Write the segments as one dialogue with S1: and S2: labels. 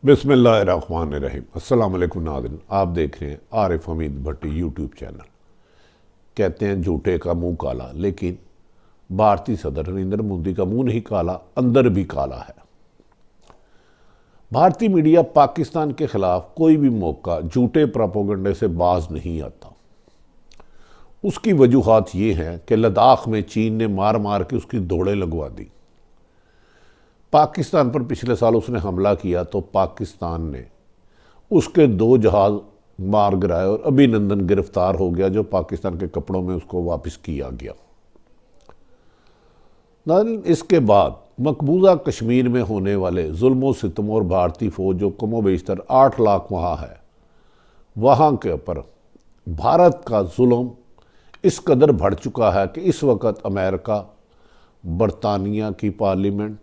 S1: बिस्मिल्लाहिर्रहमानिर्रहीम। अस्सलाम वालेकुम नाज़रीन, आप देख रहे हैं आरिफ हमीद भट्टी यूट्यूब चैनल। कहते हैं झूठे का मुंह काला, लेकिन भारतीय सदर नरेंद्र मोदी का मुंह नहीं काला, अंदर भी काला है। भारतीय मीडिया पाकिस्तान के खिलाफ कोई भी मौका झूठे प्रोपेगेंडे से बाज नहीं आता। उसकी वजूहात ये हैं कि लद्दाख में चीन ने मार मार के उसकी दौड़ें लगवा दी। पाकिस्तान पर पिछले साल उसने हमला किया तो पाकिस्तान ने उसके 2 जहाज मार गिराए और अभिनंदन गिरफ्तार हो गया, जो पाकिस्तान के कपड़ों में उसको वापस किया गया। इसके बाद मकबूजा कश्मीर में होने वाले जुल्म सितम और भारतीय फौज जो कमो बेशतर 8 लाख वहाँ है, वहाँ के ऊपर भारत का जुल्म इस कदर बढ़ चुका है कि इस वक्त अमेरिका, बरतानिया की पार्लियामेंट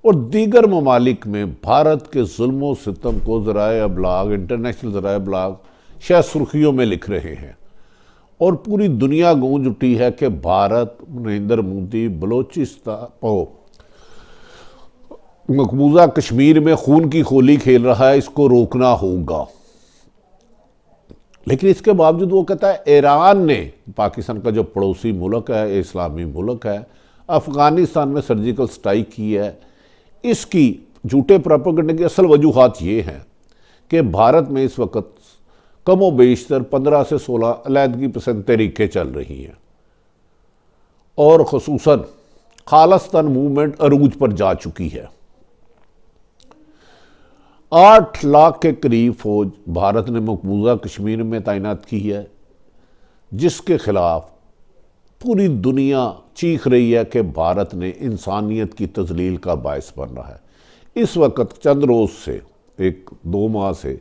S1: और दीगर ममालिक में भारत के जुल्म सितम को ज़राए अबलाग, इंटरनेशनल ज़राए अबलाग शायद सुर्खियों में लिख रहे हैं और पूरी दुनिया गूंज उठी है कि भारत नरेंद्र मोदी बलोचिस्तान मकबूजा कश्मीर में खून की होली खेल रहा है, इसको रोकना होगा। लेकिन इसके बावजूद वो कहता है ईरान ने, पाकिस्तान का जो पड़ोसी मुल्क है, इस्लामी मुल्क है, अफ़गानिस्तान में सर्जिकल स्ट्राइक की है। इसकी झूठे प्रोपेगेंडे की असल वजूहात ये हैं कि भारत में इस वक्त कमो बेशतर 15 से 16 अलहदगी पसंद तहरीकें चल रही हैं और ख़ुसूसन खालिस्तान मूवमेंट अरूज पर जा चुकी है। 8 लाख के करीब फौज भारत ने मकबूजा कश्मीर में तैनात की है, जिसके खिलाफ पूरी दुनिया चीख रही है कि भारत ने इंसानियत की तजलील का बायस बन रहा है। इस वक्त चंद रोज़ से 1-2 माह से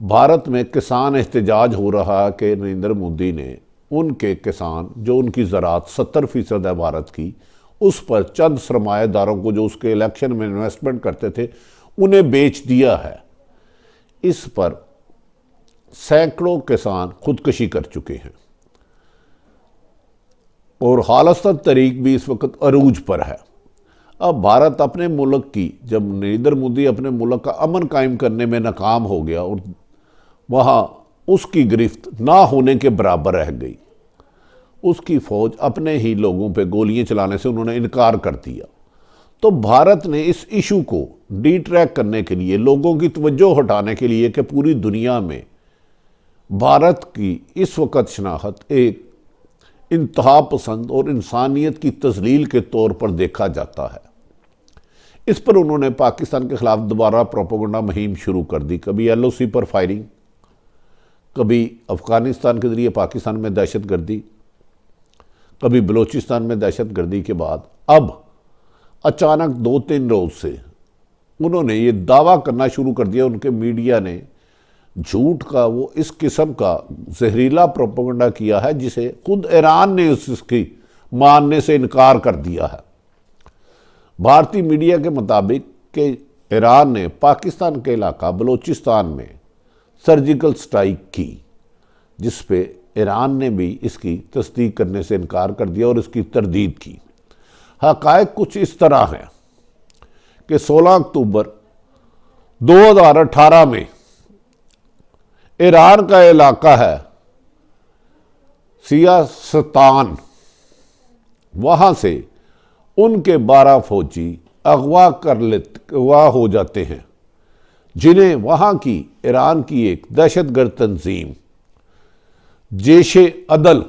S1: भारत में किसान एहतजाज हो रहा है कि नरेंद्र मोदी ने उनके किसान जो उनकी ज़राअत 70% है भारत की, उस पर चंद सरमाएदारों को जो उसके इलेक्शन में इन्वेस्टमेंट करते थे उन्हें बेच दिया है। इस पर सैकड़ों किसान खुदकुशी कर चुके हैं और खालिस्तान तहरीक भी इस वक्त अरूज पर है। अब भारत अपने मुल्क की, जब नरेंद्र मोदी अपने मुल्क का अमन कायम करने में नाकाम हो गया और वहाँ उसकी गिरफ्त ना होने के बराबर रह गई, उसकी फ़ौज अपने ही लोगों पे गोलियां चलाने से उन्होंने इनकार कर दिया, तो भारत ने इस इशू को डिट्रैक करने के लिए, लोगों की तवज्जो हटाने के लिए कि पूरी दुनिया में भारत की इस वक्त शनाख्त एक इंतहा पसंद और इंसानियत की तजलील के तौर पर देखा जाता है, इस पर उन्होंने पाकिस्तान के खिलाफ दोबारा प्रोपेगेंडा मुहिम शुरू कर दी। कभी LOC पर फायरिंग, कभी अफ़गानिस्तान के ज़रिए पाकिस्तान में दहशत गर्दी, कभी बलूचिस्तान में दहशत गर्दी के बाद अब अचानक 2-3 रोज़ से उन्होंने ये दावा करना शुरू कर दिया, उनके मीडिया ने झूठ का वो इस किस्म का जहरीला प्रोपेगेंडा किया है जिसे खुद ईरान ने उसकी मानने से इनकार कर दिया है। भारतीय मीडिया के मुताबिक कि ईरान ने पाकिस्तान के इलाका बलूचिस्तान में सर्जिकल स्ट्राइक की, जिस पे ईरान ने भी इसकी तस्दीक करने से इनकार कर दिया और इसकी तरदीद की। हक़ाइक़ कुछ इस तरह हैं कि 16 अक्टूबर 2018 में ईरान का इलाका है सियासतान, वहाँ से उनके 12 फौजी अगवा हो जाते हैं, जिन्हें वहाँ की ईरान की एक दहशतगर्द तंजीम जैशे अदल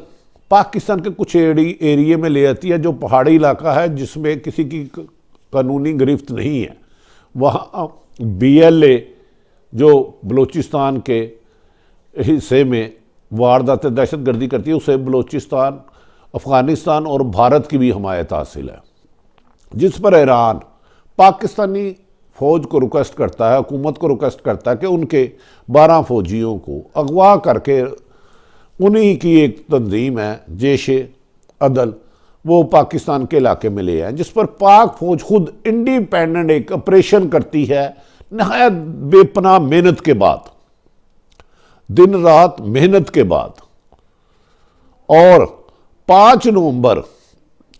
S1: पाकिस्तान के कुछ एरिए में ले आती है, जो पहाड़ी इलाका है जिसमें किसी की कानूनी गिरफ्त नहीं है। वहाँ BLA जो बलूचिस्तान के हिस्से में वारदात दहशतगर्दी करती है, उसे बलूचिस्तान, अफ़गानिस्तान और भारत की भी हमायत हासिल है, जिस पर ईरान पाकिस्तानी फ़ौज को रिक्वेस्ट करता है, हुकूमत को रिक्वेस्ट करता है कि उनके 12 फौजियों को अगवा करके, उन्हीं की एक तंजीम है जैशे अदल, वो पाकिस्तान के इलाके में ले आए, जिस पर पाक फौज खुद इंडिपेंडेंट एक ऑपरेशन करती है, नहायत बेपनाह मेहनत के बाद, दिन रात मेहनत के बाद। और 5 नवंबर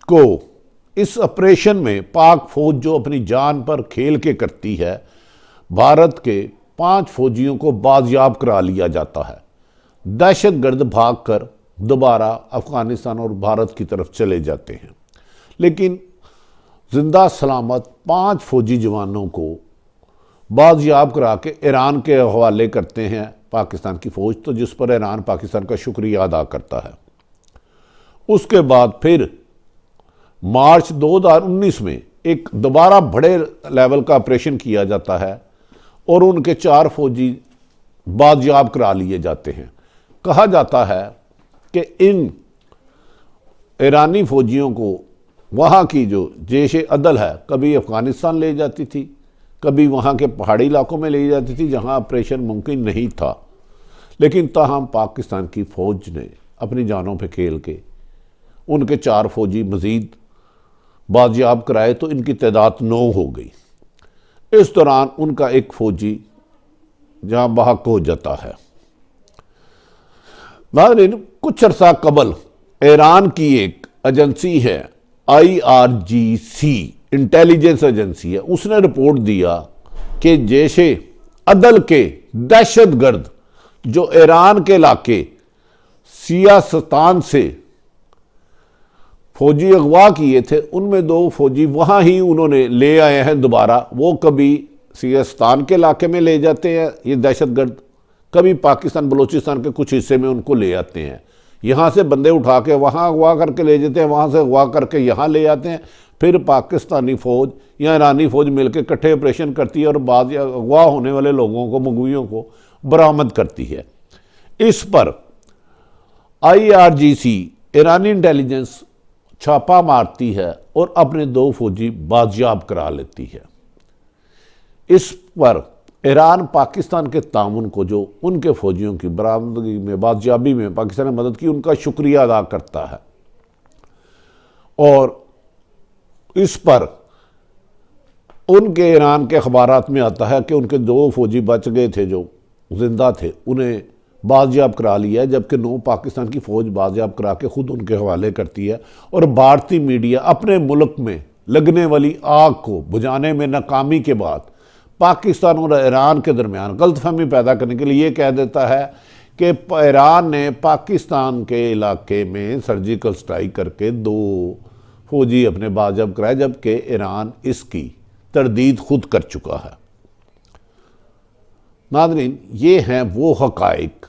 S1: को इस ऑपरेशन में पाक फौज जो अपनी जान पर खेल के करती है, भारत के 5 फौजियों को बाजियाब करा लिया जाता है। दहशतगर्द भागकर दोबारा अफगानिस्तान और भारत की तरफ चले जाते हैं, लेकिन जिंदा सलामत 5 फौजी जवानों को बाजियाब करा के ईरान के हवाले करते हैं पाकिस्तान की फ़ौज, तो जिस पर ईरान पाकिस्तान का शुक्रिया अदा करता है। उसके बाद फिर मार्च 2019 में एक दोबारा बड़े लेवल का ऑपरेशन किया जाता है और उनके 4 फौजी बाजियाब करा लिए जाते हैं। कहा जाता है कि इन ईरानी फौजियों को वहाँ की जो जैश अदल है कभी अफ़गानिस्तान ले जाती थी, कभी वहाँ के पहाड़ी इलाकों में ले जाती थी जहाँ ऑपरेशन मुमकिन नहीं था, लेकिन ताहम पाकिस्तान की फ़ौज ने अपनी जानों पे खेल के उनके 4 फौजी मज़ीद बाजियाब कराए, तो इनकी तादाद 9 हो गई। इस दौरान उनका एक फ़ौजी जहाँ बहक हो जाता है। नाज़रीन, कुछ अर्सा कबल ईरान की एक एजेंसी है IRGC, इंटेलिजेंस एजेंसी है, उसने रिपोर्ट दिया कि जैशे अदल के दहशतगर्द जो ईरान के इलाके सियासतान से फौजी अगवा किए थे, उनमें 2 फौजी वहाँ ही उन्होंने ले आए हैं दोबारा। वो कभी सियासतान के इलाके में ले जाते हैं ये दहशतगर्द, कभी पाकिस्तान बलूचिस्तान के कुछ हिस्से में उनको ले आते हैं। यहाँ से बंदे उठा के वहाँ अगवा करके ले जाते हैं, वहाँ से अगवा करके यहाँ ले आते हैं, फिर पाकिस्तानी फ़ौज या ईरानी फ़ौज मिलकर इकट्ठे ऑपरेशन करती है और बाद अगवा होने वाले लोगों को, मगवियों को बरामद करती है। इस पर IRGC ईरानी इंटेलिजेंस छापा मारती है और अपने 2 फौजी बाजियाब करा लेती है। इस पर ईरान पाकिस्तान के ताउन को, जो उनके फौजियों की बरामदगी में, बाजियाबी में पाकिस्तान ने मदद की, उनका शुक्रिया अदा करता है। और इस पर उनके ईरान के अखबारात में आता है कि उनके 2 फौजी बच गए थे जो जिंदा थे, उन्हें बाजियाब करा लिया है, जबकि 9 पाकिस्तान की फ़ौज बाजियाब करा के खुद उनके हवाले करती है। और भारतीय मीडिया अपने मुल्क में लगने वाली आग को बुझाने में नाकामी के बाद पाकिस्तान और ईरान के दरमियान गलतफहमी पैदा करने के लिए ये कह देता है कि ईरान ने पाकिस्तान के इलाके में सर्जिकल स्ट्राइक करके 2 फौजी अपने बाजियाब कराए, जबकि ईरान इसकी तरदीद खुद कर चुका है। नाज़रीन, ये हैं वो हक़ाइक़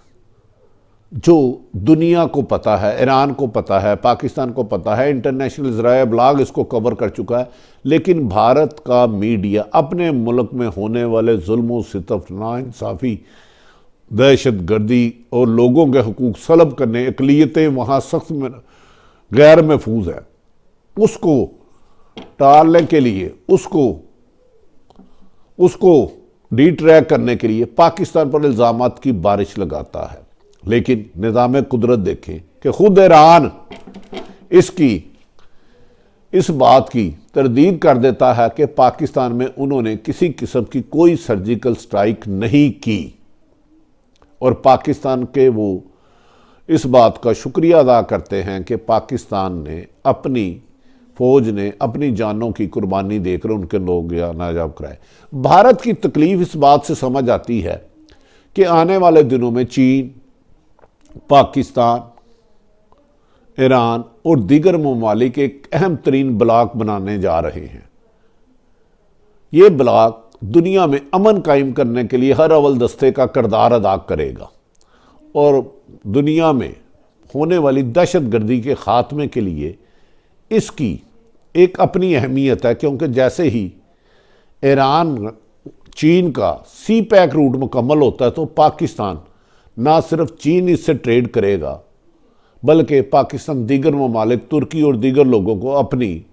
S1: जो दुनिया को पता है, ईरान को पता है, पाकिस्तान को पता है, इंटरनेशनल ज़राए ब्लाग इसको कवर कर चुका है, लेकिन भारत का मीडिया अपने मुल्क में होने वाले जुल्म सितम, नाइंसाफ़ी, दहशतगर्दी और लोगों के हकूक़ सलब करने, अक़लियतें वहाँ सख्त में गैर महफूज है, उसको टालने के लिए, उसको डिट्रैक करने के लिए पाकिस्तान पर इल्ज़ामात की बारिश लगाता है। लेकिन निज़ाम कुदरत देखें कि खुद ईरान इस बात की तरदीद कर देता है कि पाकिस्तान में उन्होंने किसी किस्म की कोई सर्जिकल स्ट्राइक नहीं की, और पाकिस्तान के वो इस बात का शुक्रिया अदा करते हैं कि पाकिस्तान ने, अपनी फ़ौज ने अपनी जानों की कुर्बानी देकर उनके लोग नाजाब कराए। भारत की तकलीफ़ इस बात से समझ आती है कि आने वाले दिनों में चीन, पाकिस्तान, ईरान और दीगर ममालिक एक अहम तरीन ब्लॉक बनाने जा रहे हैं। ये ब्लॉक दुनिया में अमन कायम करने के लिए हर अव्वल दस्ते का किरदार अदा करेगा और दुनिया में होने वाली दहशतगर्दी के ख़ात्मे के लिए इसकी एक अपनी अहमियत है, क्योंकि जैसे ही ईरान चीन का CPEC रूट मुकम्मल होता है तो पाकिस्तान ना सिर्फ चीन इससे ट्रेड करेगा, बल्कि पाकिस्तान दीगर ममालिक, तुर्की और दीगर लोगों को अपनी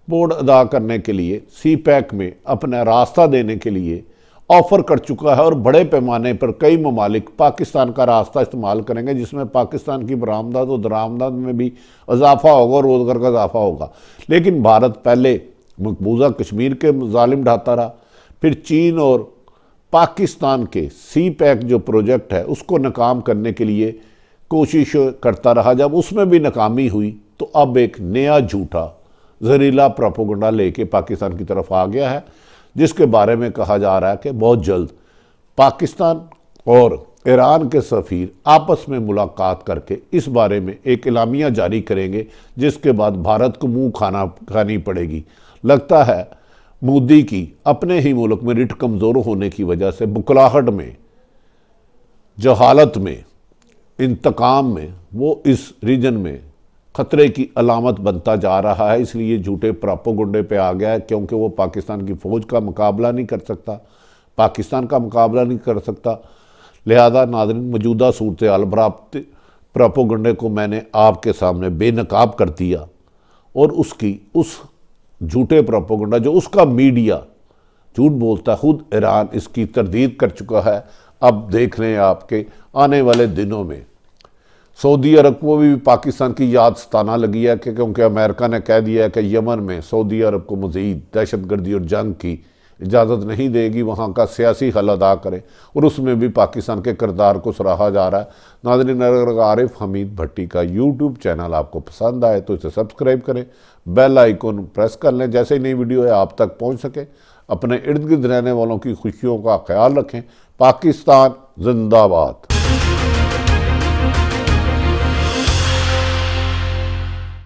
S1: बोर्ड अदा करने के लिए CPEC में अपना रास्ता देने के लिए ऑफ़र कर चुका है। और बड़े पैमाने पर कई ममालिक पाकिस्तान का रास्ता इस्तेमाल करेंगे, जिसमें पाकिस्तान की बरामदात और दरामदात में भी इजाफा होगा और रोज़गार का इजाफा होगा। लेकिन भारत पहले मकबूजा कश्मीर के जालिम ढाता रहा, फिर चीन और पाकिस्तान के CPEC जो प्रोजेक्ट है उसको नाकाम करने के लिए कोशिश करता रहा। जब उसमें भी नाकामी हुई तो अब एक नया झूठा जहरीला प्रोपेगेंडा लेके पाकिस्तान की तरफ आ गया है, जिसके बारे में कहा जा रहा है कि बहुत जल्द पाकिस्तान और ईरान के सफ़ीर आपस में मुलाकात करके इस बारे में एक एलामिया जारी करेंगे, जिसके बाद भारत को मुंह खानी पड़ेगी। लगता है मोदी की अपने ही मुल्क में रिट कमज़ोर होने की वजह से बुकलाहट में, जहालत में, इंतकाम में वो इस रीजन में ख़तरे की अलामत बनता जा रहा है। इसलिए झूठे प्रोपेगेंडे पे आ गया है, क्योंकि वो पाकिस्तान की फ़ौज का मुकाबला नहीं कर सकता, पाकिस्तान का मुकाबला नहीं कर सकता। लिहाजा नाज़रीन, मौजूदा सूरत हाल प्रोपेगेंडे को मैंने आपके सामने बेनकाब कर दिया और उस झूठे प्रोपेगेंडा जो उसका मीडिया झूठ बोलता, खुद ईरान इसकी तरदीद कर चुका है। अब देख लें आपके आने वाले दिनों में सऊदी अरब को भी पाकिस्तान की याद सताना लगी है, क्योंकि अमेरिका ने कह दिया है कि यमन में सऊदी अरब को मज़ीद दहशतगर्दी और जंग की इजाज़त नहीं देगी, वहाँ का सियासी हल अदा करे, और उसमें भी पाकिस्तान के किरदार को सराहा जा रहा है। नाज़रीन, अगर आरिफ हमीद भट्टी का यूट्यूब चैनल आपको पसंद आए तो इसे सब्सक्राइब करें, बेल आइकन प्रेस कर लें, जैसे ही नई वीडियो है आप तक पहुँच सके। अपने इर्द गिर्द रहने वालों की खुशियों का ख्याल रखें। पाकिस्तान जिंदाबाद।